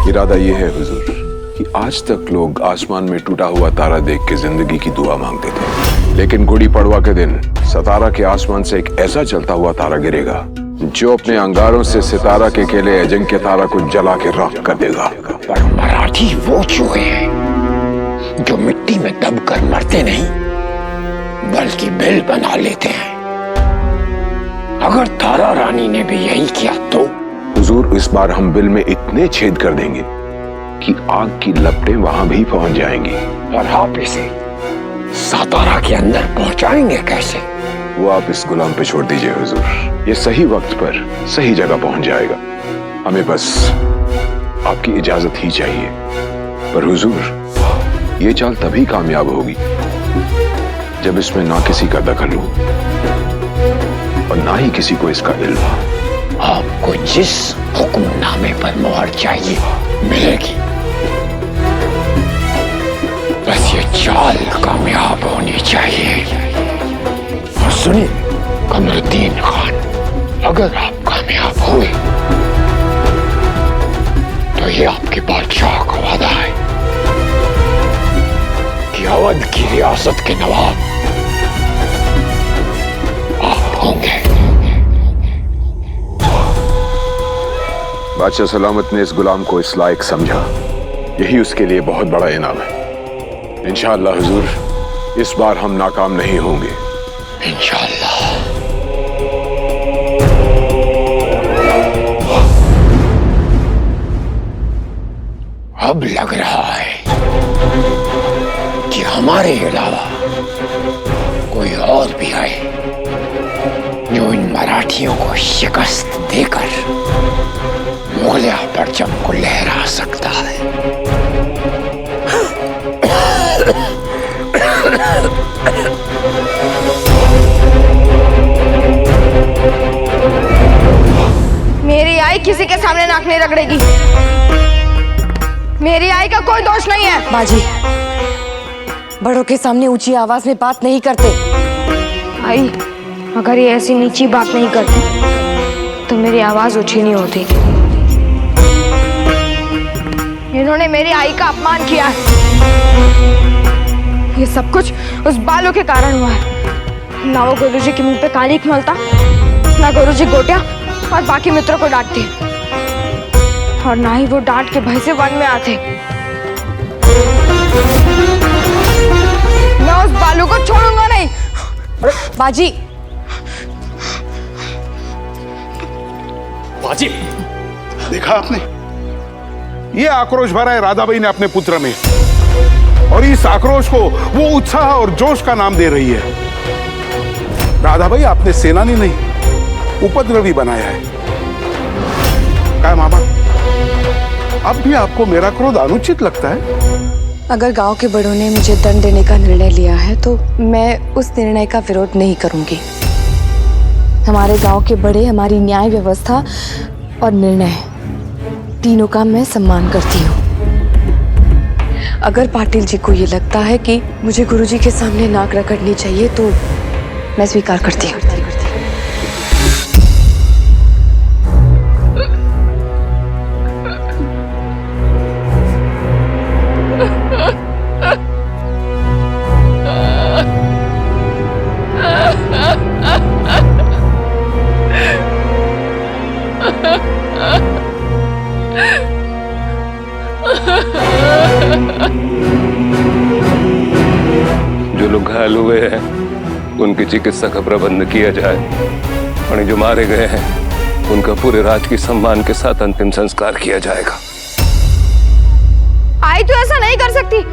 इरादा ये है हुजूर कि आज तक लोग आसमान में टूटा हुआ तारा देख के जिंदगी की दुआ मांगते थे, लेकिन गुड़ी पड़वा के दिन सतारा के आसमान से एक ऐसा चलता हुआ तारा गिरेगा जो अपने अंगारों से सितारा के केले अजिंक्य तारा को जला के राख कर देगा। पर मराठी वो चूहे हैं जो मिट्टी में दबकर मरते नहीं बल्कि बिल बना लेते हैं। अगर तारा रानी ने भी यही किया तो हुजूर, इस बार हम बिल में इतने छेद कर देंगे कि आग की लपटें वहां भी पहुंच जाएंगी। और आप इसे सातारा के अंदर पहुंचाएंगे कैसे? वो आप इस गुलाम पे छोड़ दीजिए हुजूर, ये सही वक्त पर सही जगह पहुंच जाएगा। हमें बस आपकी इजाजत ही चाहिए। पर हुजूर, ये चाल तभी कामयाब होगी जब इसमें ना किसी का दखल हो और ना ही किसी को इसका इल्म। आपको जिस हुक्मनामे पर मोहर चाहिए मिलेगी, बस ये चाल कामयाब होनी चाहिए। और सुनिए कमरुद्दीन खान, अगर आप कामयाब हुए तो ये आपके बादशाह का वादा है कि अवध की रियासत के नवाब आप होंगे। बादशाह सलामत ने इस गुलाम को इस लायक समझा, यही उसके लिए बहुत बड़ा इनाम है। इंशाअल्लाह हुजूर, इस बार हम नाकाम नहीं होंगे। इंशाअल्लाह। अब लग रहा है कि हमारे अलावा कोई और भी आए जो इन मराठियों को शिकस्त देकर मुगलिया परचम को लहरा सकता है। मेरी आई किसी के सामने नाक नहीं रगड़ेगी। मेरी आई का कोई दोष नहीं है। बाजी, बड़ों के सामने ऊंची आवाज में बात नहीं करते। आई, अगर ये ऐसी नीची बात नहीं करती तो मेरी आवाज ऊंची नहीं होती। इन्होंने मेरी आई का अपमान किया है। ये सब कुछ उस बालों के कारण हुआ है। ना वो गुरुजी के मुंह पे कालिक मलता, ना गुरुजी गोटिया और बाकी मित्रों को डांटती, और ना ही वो डांट के भय से वन में आते। मैं उस बालू को छोड़ूंगा नहीं। बाजी, बाजी, देखा आपने? ये आक्रोश भरा है राधाबाई ने अपने पुत्र में, और इस आक्रोश को वो उत्साह और जोश का नाम दे रही है। राधाबाई, आपने सेनानी नहीं, उपद्रवी बनाया है। क्या मामा, अब भी आपको मेरा क्रोध अनुचित लगता है? अगर गांव के बड़ों ने मुझे दंड देने का निर्णय लिया है तो मैं उस निर्णय का विरोध नहीं करूंगी। हमारे गांव के बड़े हमारी न्याय व्यवस्था और निर्णय तीनों का मैं सम्मान करती हूँ। अगर पाटिल जी को ये लगता है कि मुझे गुरुजी के सामने नाक रगड़नी चाहिए तो मैं स्वीकार करती हूँ। जो लोग घायल हुए हैं उनकी चिकित्सा का प्रबंध किया जाए, और जो मारे गए हैं उनका पूरे राज के सम्मान के साथ अंतिम संस्कार किया जाएगा। आई तो ऐसा नहीं कर सकती।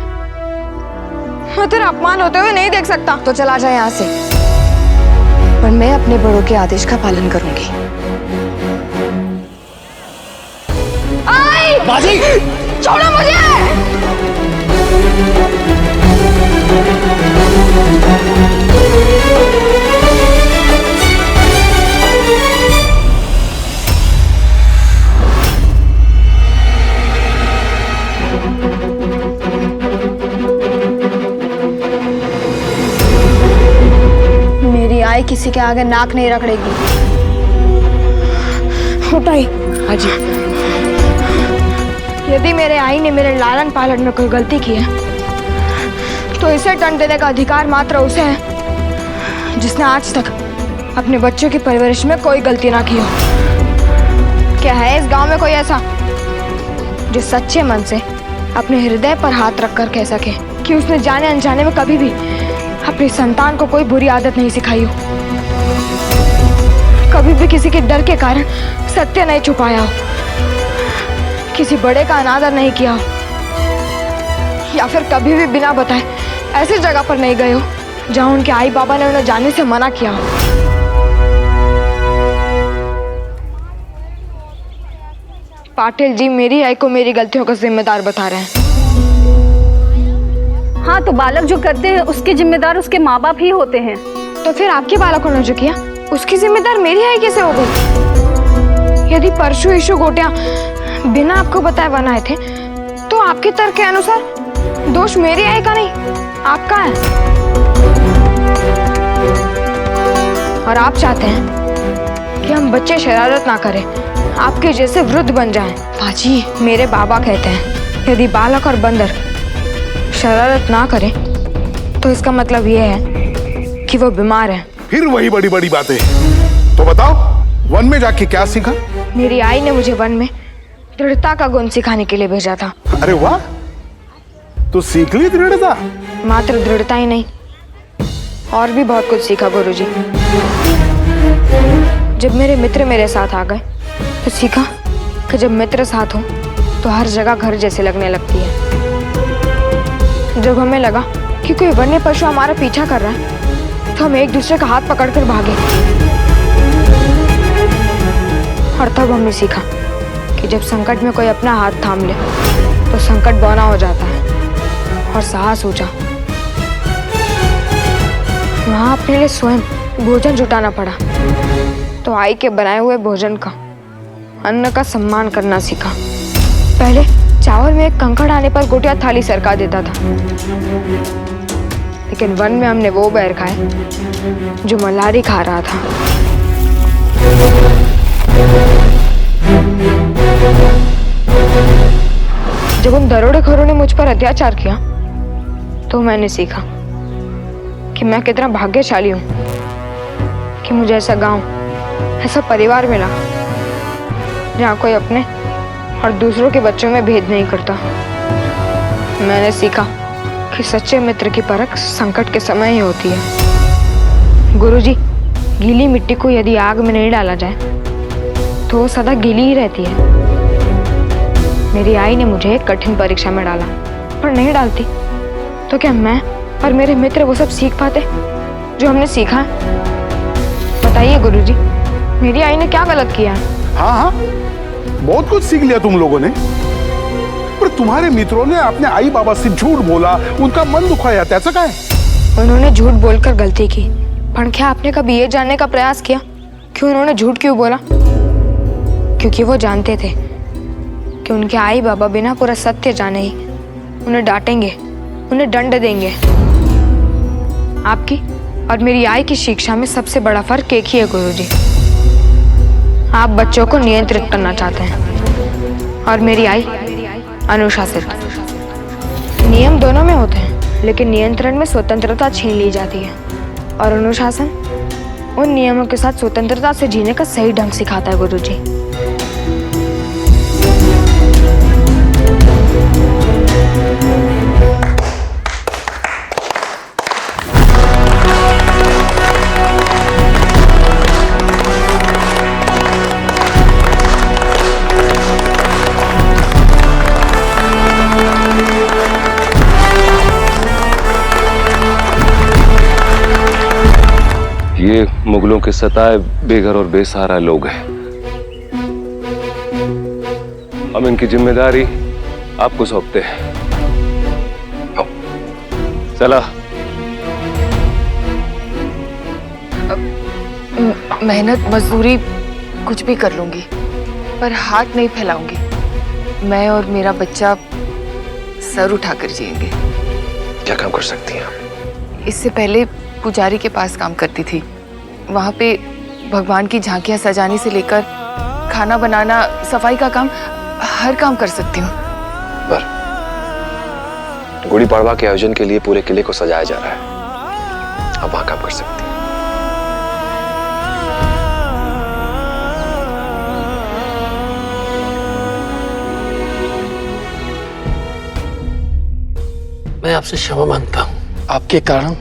मैं तेरा अपमान होते हुए नहीं देख सकता। तो चला जाए यहाँ से, पर मैं अपने बड़ों के आदेश का पालन करूंगी। आई! बाजी, छोड़ो मुझे! मेरी आई किसी के आगे नाक नहीं रगड़ेगी। उठाई। हाजी, ये यदि मेरे आई ने मेरे लालन पालन में कोई गलती की है तो इसे दंड देने का अधिकार मात्र उसे है जिसने आज तक अपने बच्चों की परवरिश में कोई गलती ना की हो। क्या है इस गांव में कोई ऐसा जो सच्चे मन से अपने हृदय पर हाथ रखकर कह सके कि उसने जाने अनजाने में कभी भी अपनी संतान को कोई बुरी आदत नहीं सिखाई हो, कभी भी किसी के डर के कारण सत्य नहीं छुपाया हो, किसी बड़े का अनादर नहीं किया हो, या फिर कभी भी बिना बताए ऐसी जगह पर नहीं गए हो जहां उनके आई बाबा ने उन्हें जाने से मना किया हो। पाटिल जी मेरी आई को मेरी गलतियों का जिम्मेदार बता रहे हैं। हाँ, तो बालक जो करते हैं उसके जिम्मेदार उसके माँ बाप ही होते हैं। तो फिर आपके बालकों ने जो किया उसकी जिम्मेदार मेरी आई कैसे हो गई? यदि परशु ईशु गोटिया बिना आपको बताए बनाए थे तो आपके तर्क के अनुसार दोष मेरी आई का नहीं आपका है। और आप चाहते हैं कि हम बच्चे शरारत ना करें, आपके जैसे वृद्ध बन जाएं। बाजी मेरे बाबा कहते हैं यदि बालक और बंदर शरारत ना करें तो इसका मतलब ये है कि वो बीमार है। फिर वही बड़ी बड़ी बातें। तो बताओ वन में जाके क्या सीखा? मेरी आई ने मुझे वन में दृढ़ता का गुण सिखाने के लिए भेजा था। अरे वाह, तो सीख ली दृढ़ता? मात्र दृढ़ता ही नहीं और भी बहुत कुछ सीखा गुरुजी। जब मेरे मित्र मेरे साथ आ गए तो सीखा कि जब मित्र साथ हो तो हर जगह घर जैसे लगने लगती है। जब हमें लगा कि कोई वन्य पशु हमारा पीछा कर रहा है तो हम एक दूसरे का हाथ पकड़कर भागे। और तब हमने सीखा कि जब संकट में कोई अपना हाथ थाम ले तो संकट बौना हो जाता है। और साहस ऊंचा, वहां अपने लिए स्वयं भोजन जुटाना पड़ा तो आई के बनाए हुए भोजन का, अन्न का सम्मान करना सीखा। पहले चावल में एक कंकड़ आने पर गोटिया थाली सरका देता था, लेकिन वन में हमने वो बैर खाए जो मल्हारी खा रहा था। जब उन दरोडेखोरों ने मुझ पर अत्याचार किया तो मैंने सीखा कि मैं कितना भाग्यशाली हूं कि मुझे ऐसा गांव, ऐसा परिवार मिला जहाँ कोई अपने और दूसरों के बच्चों में भेद नहीं करता। मैंने सीखा कि सच्चे मित्र की परख संकट के समय ही होती है। गुरुजी, गीली मिट्टी को यदि आग में नहीं डाला जाए तो वो सदा गीली ही रहती है। मेरी आई ने मुझे एक कठिन परीक्षा में डाला, पर नहीं डालती तो क्या मैं और मेरे मित्र वो सब सीख पाते जो हमने सीखा है? बताइए गुरुजी, मेरी आई ने क्या गलत किया है? हाँ हाँ, बहुत कुछ सीख लिया तुम लोगों ने, पर तुम्हारे मित्रों ने अपने आई बाबा से झूठ बोला, उनका मन दुखाया, ऐसा क्या है? उन्होंने झूठ बोलकर गलती की, पर क्या आपने कभी ये जानने का प्रयास किया कि उन्होंने झूठ क्यों बोला? क्योंकि वो जानते थे कि उनके आई बाबा बिना पूरा सत्य जाने ही उन्हें डांटेंगे, उन्हें दंड देंगे। आपकी और मेरी आई की शिक्षा में सबसे बड़ा फर्क एक ही है गुरुजी। आप बच्चों को नियंत्रित करना चाहते हैं और मेरी आई अनुशासित। नियम दोनों में होते हैं, लेकिन नियंत्रण में स्वतंत्रता छीन ली जाती है और अनुशासन उन नियमों के साथ स्वतंत्रता से जीने का सही ढंग सिखाता है गुरुजी। ये मुगलों के सताए बेघर और बेसहारा लोग हैं। हम इनकी जिम्मेदारी आपको सौंपते हैं। चला। मेहनत मजदूरी कुछ भी कर लूंगी, पर हाथ नहीं फैलाऊंगी। मैं और मेरा बच्चा सर उठाकर जिएंगे। क्या काम कर सकती हैं आप? इससे पहले पुजारी के पास काम करती थी। वहाँ पे भगवान की झांकियाँ सजाने से लेकर खाना बनाना, सफाई का काम, हर काम कर सकती हूँ। पर गुड़ी पड़वा के आयोजन के लिए पूरे किले को सजाया जा रहा है। आप वहां काम कर सकते हैं। मैं आपसे क्षमा मांगता हूं। आपके कारण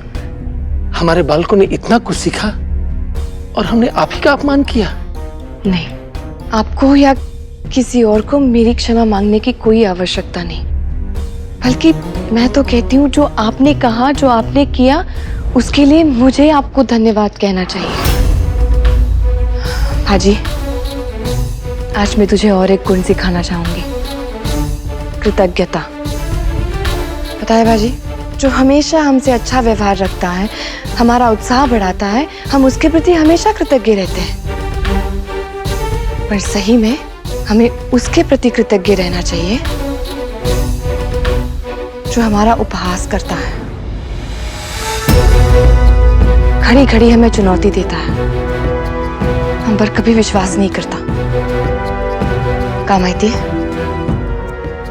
हमारे बालकों ने इतना कुछ सीखा और हमने आप ही का अपमान किया। नहीं, आपको या किसी और को मेरी क्षमा मांगने की कोई आवश्यकता नहीं। बल्कि मैं तो कहती हूँ जो आपने कहा, जो आपने किया, उसके लिए मुझे आपको धन्यवाद कहना चाहिए। हाजी, आज मैं तुझे और एक गुण सिखाना चाहूंगी, कृतज्ञता। पता है बाजी, जो हमेशा हमसे अच्छा व्यवहार रखता है, हमारा उत्साह बढ़ाता है, हम उसके प्रति हमेशा कृतज्ञ रहते हैं। पर सही में हमें उसके प्रति कृतज्ञ रहना चाहिए जो हमारा उपहास करता है, खड़ी खड़ी हमें चुनौती देता है, हम पर कभी विश्वास नहीं करता। काम आती है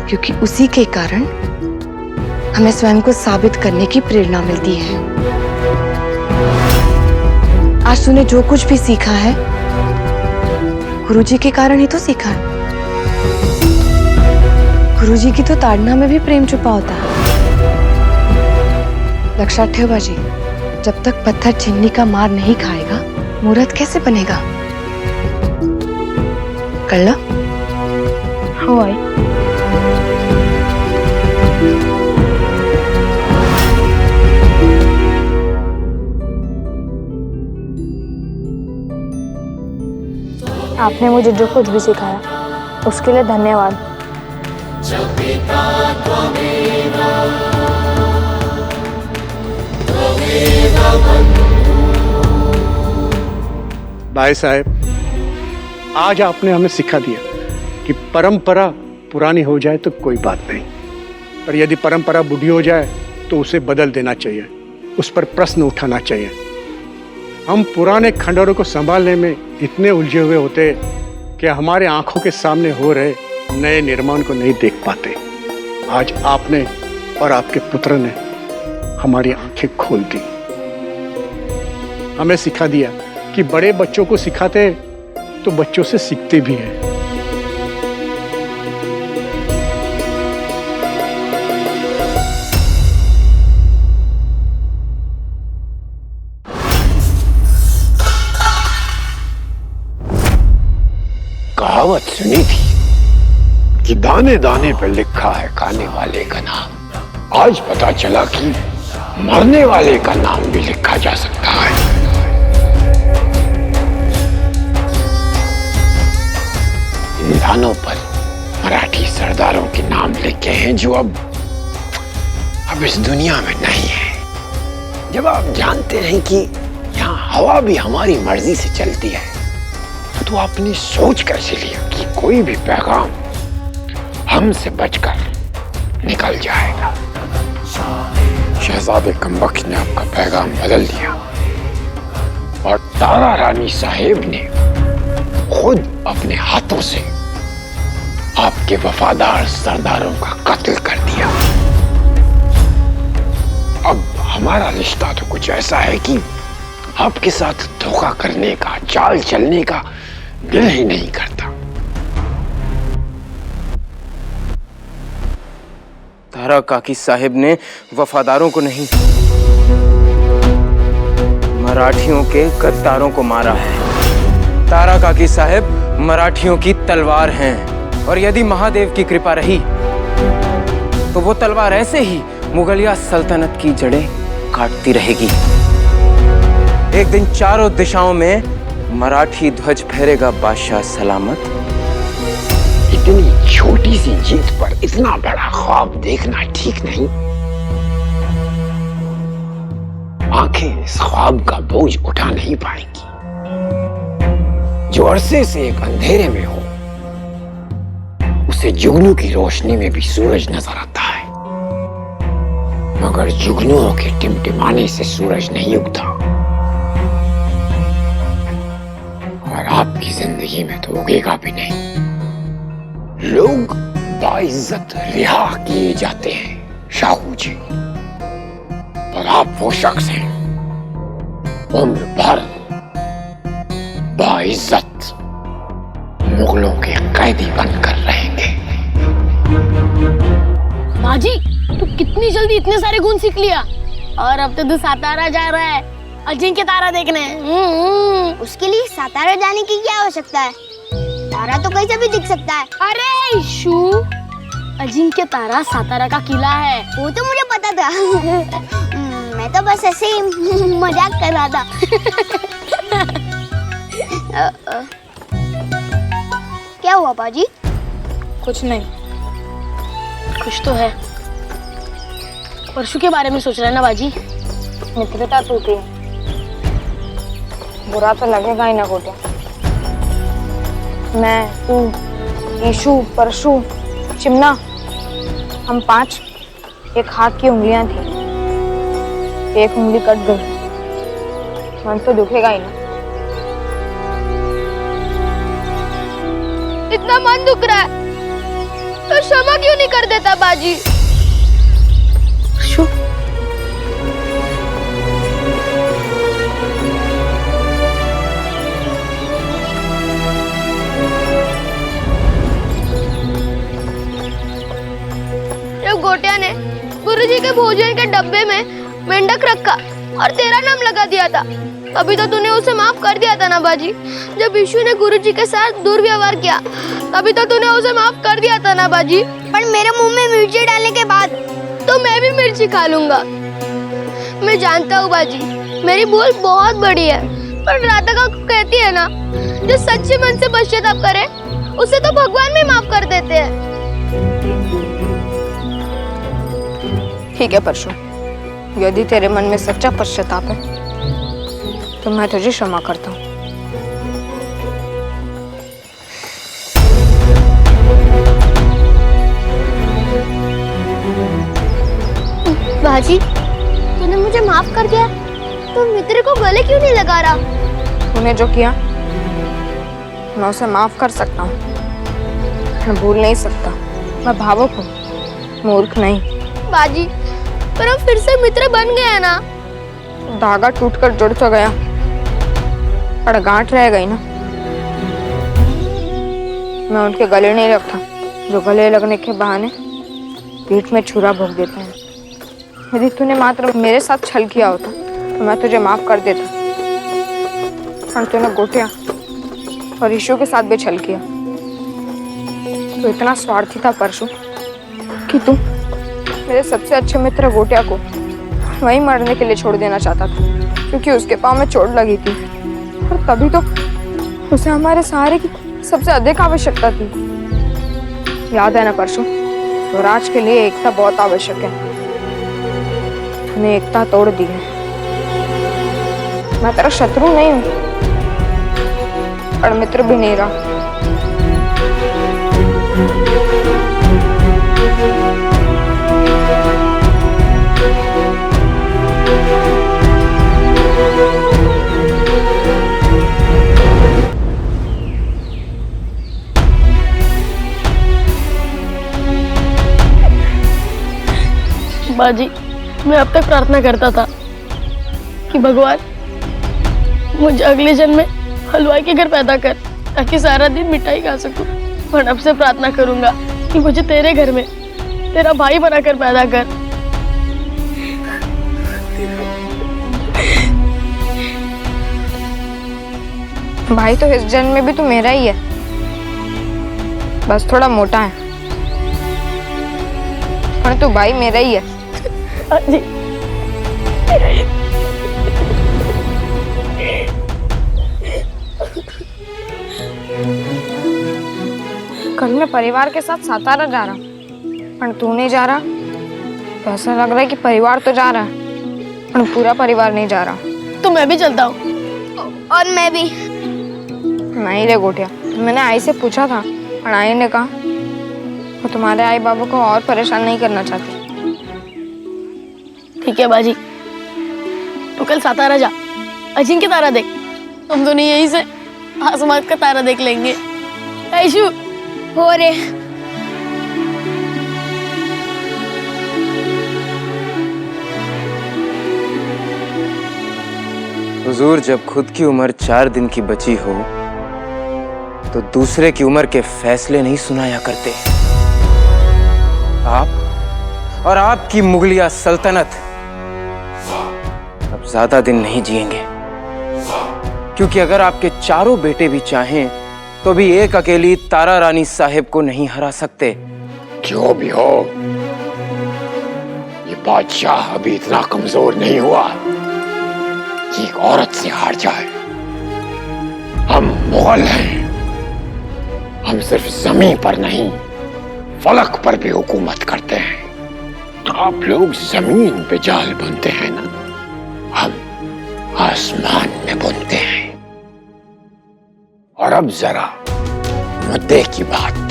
क्योंकि उसी के कारण हमें स्वयं को साबित करने की प्रेरणा मिलती है। आज तूने जो कुछ भी सीखा है, गुरुजी के कारण ही तो सीखा है। गुरुजी की तो ताड़ना में भी प्रेम छुपा होता है। लक्षात ठेव बाजी, जब तक पत्थर चिन्नी का मार नहीं खाएगा, मूर्त कैसे बनेगा? कर लो। हो आई। आपने मुझे जो कुछ भी सिखाया उसके लिए धन्यवाद। भाई साहब, आज आपने हमें सिखा दिया कि परंपरा पुरानी हो जाए तो कोई बात नहीं, पर यदि परंपरा बूढ़ी हो जाए तो उसे बदल देना चाहिए, उस पर प्रश्न उठाना चाहिए। हम पुराने खंडहरों को संभालने में इतने उलझे हुए होते कि हमारे आंखों के सामने हो रहे नए निर्माण को नहीं देख पाते। आज आपने और आपके पुत्र ने हमारी आंखें खोल दी, हमें सिखा दिया कि बड़े बच्चों को सिखाते तो बच्चों से सीखते भी हैं। कहावत सुनी थी कि दाने दाने पर लिखा है खाने वाले का नाम। आज पता चला कि मरने वाले का नाम भी लिखा जा सकता है। इन दानों पर मराठी सरदारों के नाम लिखे हैं जो अब इस दुनिया में नहीं है। जब आप जानते हैं कि यहाँ हवा भी हमारी मर्जी से चलती है, तो आपने सोच कैसे लिया कि कोई भी पैगाम हमसे बचकर निकल जाएगा? शहजादे कमबख्त ने आपका पैगाम बदल दिया और तारा रानी साहेब ने खुद अपने हाथों से आपके वफादार सरदारों का कत्ल कर दिया। अब हमारा रिश्ता तो कुछ ऐसा है कि आपके साथ धोखा करने का, चाल चलने का दिल ही नहीं करता। तारा काकी साहिब ने वफादारों को नहीं, मराठियों के गद्दारों को मारा है। तारा काकी साहिब मराठियों की तलवार हैं, और यदि महादेव की कृपा रही तो वो तलवार ऐसे ही मुगलिया सल्तनत की जड़ें काटती रहेगी। एक दिन चारों दिशाओं में मराठी ध्वज फहरेगा बादशाह सलामत। इतनी छोटी सी जीत पर इतना बड़ा ख्वाब देखना ठीक नहीं। आंखें इस ख्वाब का बोझ उठा नहीं पाएंगी। जो अरसे से एक अंधेरे में हो, उसे जुगनू की रोशनी में भी सूरज नजर आता है, मगर जुगनुओं के टिमटिमाने से सूरज नहीं उगता। और आपकी जिंदगी में तो उगेगा भी नहीं। लोग बाइज्जत रिहा किए जाते हैं शाहू जी। और आप वो शख्स हैं उम्र भर बाइज्जत मुगलों के कैदी बनकर रहेंगे। बाजी, तू कितनी जल्दी इतने सारे गुण सीख लिया। और अब तो तू सातारा जा रहा है अजिंक्य तारा देखने। उसके लिए सातारा जाने की क्या आवश्यकता है? तारा तो कहीं से भी दिख सकता है। अरे इशू, अजिंक्य तारा सातारा का किला है। वो तो मुझे पता था। मैं तो बस ऐसे ही मजाक कर रहा था। क्या हुआ बाजी? कुछ नहीं, कुछ तो है। परशु के बारे में सोच रहे हैं ना बाजी? मित्रता टूटी, बुरा तो लगेगा ही ना गोटिया। मैं, तू, ईशु, परशु, चिमना, हम 5 एक हाथ की उंगलियां थी। एक उंगली कट गई, मन तो दुखेगा ही ना। इतना मन दुख रहा है तो क्षमा क्यों नहीं कर देता बाजी? परशु, जब गोटिया ने गुरुजी के भोजन के डब्बे में मेंढक रखा और तेरा नाम लगा दिया था, अभी तो तूने उसे माफ कर दिया था ना बाजी। जब यीशु ने गुरुजी के साथ दुर्व्यवहार किया, तभी तो तूने उसे माफ कर दिया था ना बाजी। पर मेरे मुंह में मिर्ची डालने के बाद तो मैं भी मिर्ची खा लूंगा। मैं जानता हूँ बाजी, मेरी भूल बहुत बड़ी है, पर राधा का कहती है ना, जो सच्चे मन से पश्चाताप करे उसे तो भगवान भी माफ कर देते हैं। ठीक है परशु, यदि तेरे मन में सच्चा पश्चाताप है तो मैं तुझे क्षमा करता हूँ। बाजी, तूने मुझे माफ कर दिया, तो मित्र को गले क्यों नहीं लगा रहा? तूने जो किया मैं उसे माफ कर सकता हूँ, मैं भूल नहीं सकता। मैं भावुक हूँ, मूर्ख नहीं। बाजी, पर हम फिर से मित्र बन गए हैं ना? धागा टूटकर जुड़ तो गया, पर गांठ रह गई ना। मैं उनके गले नहीं लगता जो गले लगने के बहाने पीठ में छुरा भोंक देते हैं। यदि तूने मात्र मेरे साथ छल किया होता तो मैं तुझे माफ कर देता, पर तूने गोटिया और यीशु के साथ भी छल किया। तो इतना स्वार्थी था परशु कि तू मेरे सबसे अच्छे मित्र गोटिया को वहीं मरने के लिए छोड़ देना चाहता था, क्योंकि उसके पाँव में चोट लगी थी और तभी तो उसे हमारे सहारे की सबसे अधिक आवश्यकता थी। याद है ना परशु, स्वराज के लिए एकता बहुत आवश्यक है। तूने एकता तोड़ दी है। मैं तेरा शत्रु नहीं हूँ, पर मित्र भी नहीं रहा। बाजी, मैं अब तक प्रार्थना करता था कि भगवान मुझे अगले जन्म में हलवाई के घर पैदा कर, ताकि सारा दिन मिठाई खा सकूं। पर अब से प्रार्थना करूंगा कि मुझे तेरे घर में तेरा भाई बनाकर पैदा कर। भाई तो इस जन्म में भी तू मेरा ही है, बस थोड़ा मोटा है, पर तू भाई मेरा ही है। जी, कल मैं परिवार के साथ सातारा जा रहा हूँ, पर तू नहीं जा रहा। तो ऐसा लग रहा है कि परिवार तो जा रहा है, पर पूरा परिवार नहीं जा रहा। तो मैं भी चलता हूँ। और मैं भी। नहीं रे गोटिया, मैंने आई से पूछा था, पर आई ने कहा वो तुम्हारे आई बाबू को और परेशान नहीं करना चाहती। ठीक है बाजी, तो कल सातारा जा, अजिंक्य तारा देख। तुम दोनों यहीं से आसमान का तारा देख लेंगे। ऐशु हो रे। हुजूर जब खुद की उम्र 4 दिन की बची हो तो दूसरे की उम्र के फैसले नहीं सुनाया करते। आप और आपकी मुगलिया सल्तनत अब ज्यादा दिन नहीं जिएंगे, क्योंकि अगर आपके चारों बेटे भी चाहें तो भी एक अकेली तारा रानी साहिब को नहीं हरा सकते। जो भी हो, ये बादशाह अभी इतना कमजोर नहीं हुआ कि एक औरत से हार जाए। हम मुगल हैं, हम सिर्फ जमीन पर नहीं फलक पर भी हुकूमत करते हैं। आप लोग जमीन पे जाल बुनते हैं ना, हम आसमान में बुनते हैं। और अब जरा मुद्दे की बात।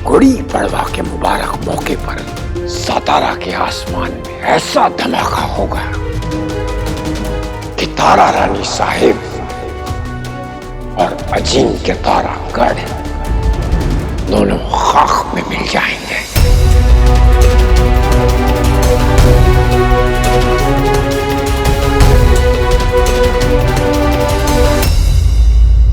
गुड़ी पड़वा के मुबारक मौके पर सातारा के आसमान में ऐसा धमाका होगा कि तारा रानी साहिब और अजिंक्य तारा गढ़